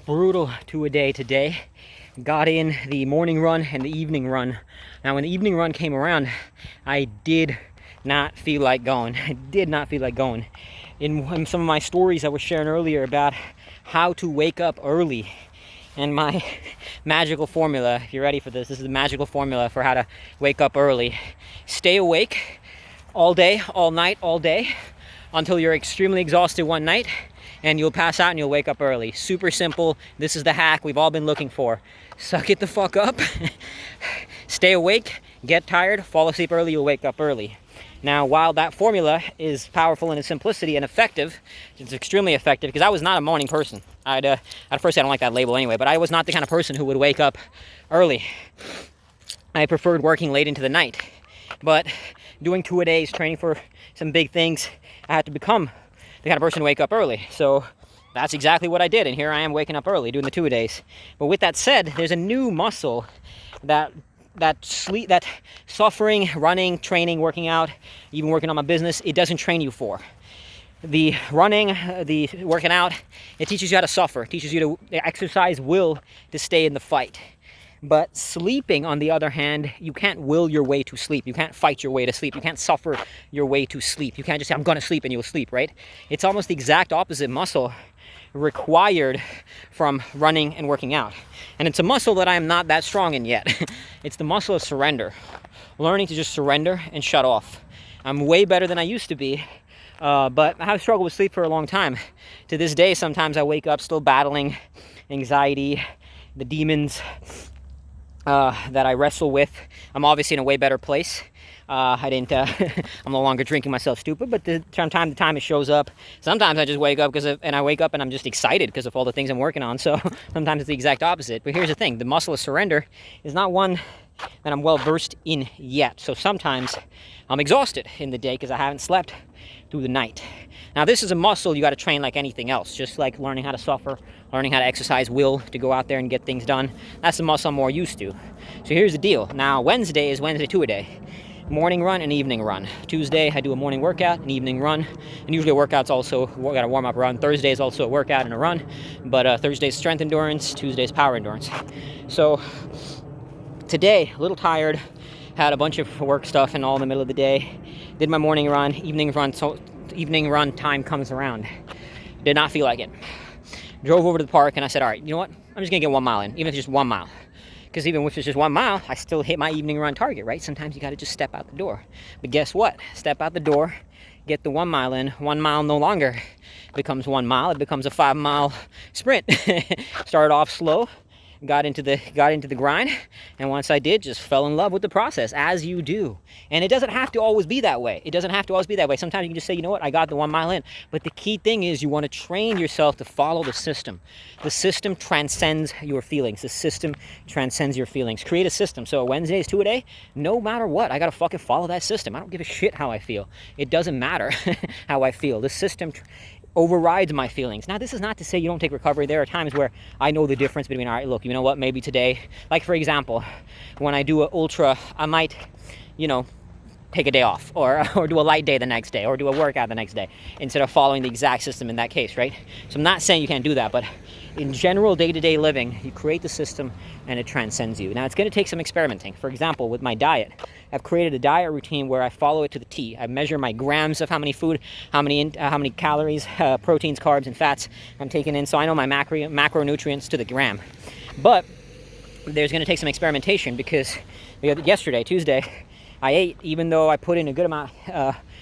brutal two-a-day today. Got in the morning run and the evening run. Now, when the evening run came around, I did not feel like going. I did not feel like going. In some of my stories I was sharing earlier about how to wake up early, and my magical formula, if you're ready for this, this is the magical formula for how to wake up early. Stay awake all day, all night, all day, until you're extremely exhausted one night, and you'll pass out and you'll wake up early. Super simple. This is the hack we've all been looking for. Suck it the fuck up. Stay awake, get tired, fall asleep early, you'll wake up early. Now, while that formula is powerful in its simplicity and effective, it's extremely effective, because I was not a morning person. At first, I don't like that label anyway, but I was not the kind of person who would wake up early. I preferred working late into the night. But doing two-a-days, training for some big things, I had to become the kind of person to wake up early. So that's exactly what I did, and here I am waking up early, doing the two-a-days. But with that said, there's a new muscle that suffering, running, training, working out, even working on my business, it doesn't train you for. The running, the working out, it teaches you how to suffer. It teaches you to exercise will to stay in the fight. But sleeping, on the other hand, you can't will your way to sleep. You can't fight your way to sleep. You can't suffer your way to sleep. You can't just say, I'm going to sleep, and you'll sleep, right? It's almost the exact opposite muscle required from running and working out. And it's a muscle that I am not that strong in yet. It's the muscle of surrender. Learning to just surrender and shut off. I'm way better than I used to be, but I have struggled with sleep for a long time. To this day, sometimes I wake up still battling anxiety, the demons that I wrestle with. I'm obviously in a way better place. I'm no longer drinking myself stupid, but from time to time it shows up. Sometimes I just wake up and I'm just excited because of all the things I'm working on. So sometimes it's the exact opposite. But here's the thing, the muscle of surrender is not one that I'm well versed in yet. So sometimes I'm exhausted in the day because I haven't slept through the night. Now, this is a muscle you got to train like anything else, just like learning how to suffer, learning how to exercise will to go out there and get things done. That's the muscle I'm more used to. So here's the deal. Now, Wednesday is Wednesday two-a-day. Morning run and evening run. Tuesday, I do a morning workout, an evening run, and usually a workout's also got a warm-up run. Thursday is also a workout and a run, but Thursday's strength endurance, Tuesday's power endurance. So today, a little tired, had a bunch of work stuff and all in the middle of the day. Did my morning run, evening run. So evening run time comes around. Did not feel like it. Drove over to the park and I said, all right, you know what? I'm just gonna get 1 mile in, even if it's just 1 mile. Because even if it's just 1 mile, I still hit my evening run target, right? Sometimes you got to just step out the door. But guess what? Step out the door, get the 1 mile in. 1 mile no longer becomes 1 mile. It becomes a 5-mile sprint. Started off slow, got into the grind, and once I did, just fell in love with the process, as you do. And it doesn't have to always be that way. It doesn't have to always be that way. Sometimes you can just say, you know what, I got the 1 mile in. But the key thing is you want to train yourself to follow the system. The system transcends your feelings. The system transcends your feelings. Create a system. So Wednesday is two-a-day. No matter what, I got to fucking follow that system. I don't give a shit how I feel. It doesn't matter how I feel. The system overrides my feelings. Now, this is not to say you don't take recovery. There are times where I know the difference between, all right, look, you know what, maybe today, like for example, when I do an ultra, I might, take a day off or do a light day the next day or do a workout the next day instead of following the exact system in that case, right? So I'm not saying you can't do that, but in general day-to-day living, you create the system and it transcends you. Now, it's going to take some experimenting. For example, with my diet, I've created a diet routine where I follow it to the T. I measure my grams of how many food, how many calories, proteins, carbs, and fats I'm taking in, so I know my macronutrients to the gram. But there's going to take some experimentation because yesterday, Tuesday, I ate, even though I put in a good amount.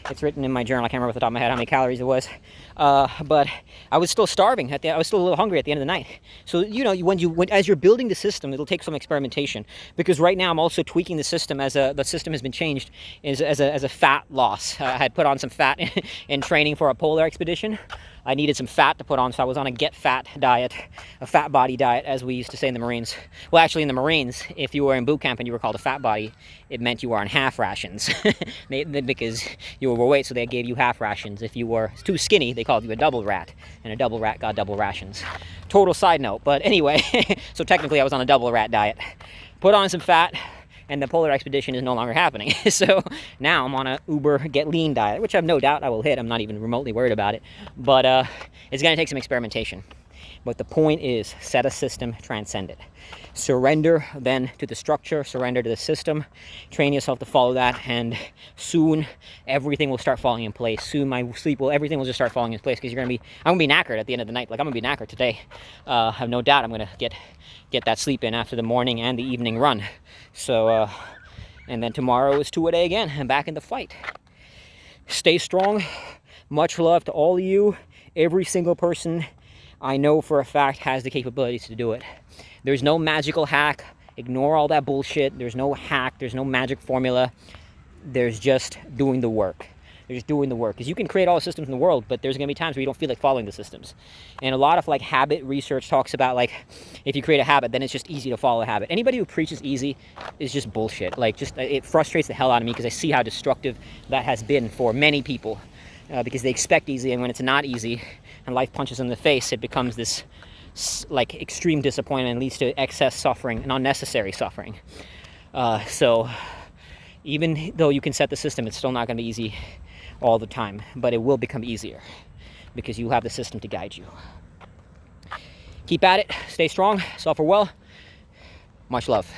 It's written in my journal. I can't remember off the top of my head how many calories it was. But I was still starving. I was still a little hungry at the end of the night. So, as you're building the system, it'll take some experimentation. Because right now I'm also tweaking the system as the system has been changed as a fat loss. I had put on some fat in training for a polar expedition. I needed some fat to put on, so I was on a get fat diet, a fat body diet, as we used to say in the Marines. Well, actually in the Marines, if you were in boot camp and you were called a fat body, it meant you were on half rations because you were overweight, so they gave you half rations. If you were too skinny, they called you a double rat, and a double rat got double rations. Total side note, but anyway, so technically I was on a double rat diet. Put on some fat, and the polar expedition is no longer happening. So now I'm on a Uber Get Lean diet, which I have no doubt I will hit. I'm not even remotely worried about it. But it's going to take some experimentation. But the point is, set a system, transcend it. Surrender then to the structure, surrender to the system, train yourself to follow that, and soon everything will start falling in place. Soon my sleep will, everything will just start falling in place, because I'm gonna be knackered at the end of the night. Like, I'm gonna be knackered today. I have no doubt I'm gonna get that sleep in after the morning and the evening run. So, and then tomorrow is 2-a-day again, and back in the fight. Stay strong. Much love to all of you. Every single person I know for a fact has the capabilities to do it. There's no magical hack. Ignore all that bullshit. There's no hack. There's no magic formula. There's just doing the work. They're just doing the work. Because you can create all the systems in the world, but there's going to be times where you don't feel like following the systems. And a lot of like habit research talks about, like, if you create a habit, then it's just easy to follow a habit. Anybody who preaches easy is just bullshit. Like, just it frustrates the hell out of me, because I see how destructive that has been for many people. Because they expect easy, and when it's not easy and life punches them in the face, it becomes this like extreme disappointment and leads to excess suffering and unnecessary suffering. So even though you can set the system, it's still not going to be easy all the time, but it will become easier because you have the system to guide you. Keep at it, stay strong, suffer well. Much love.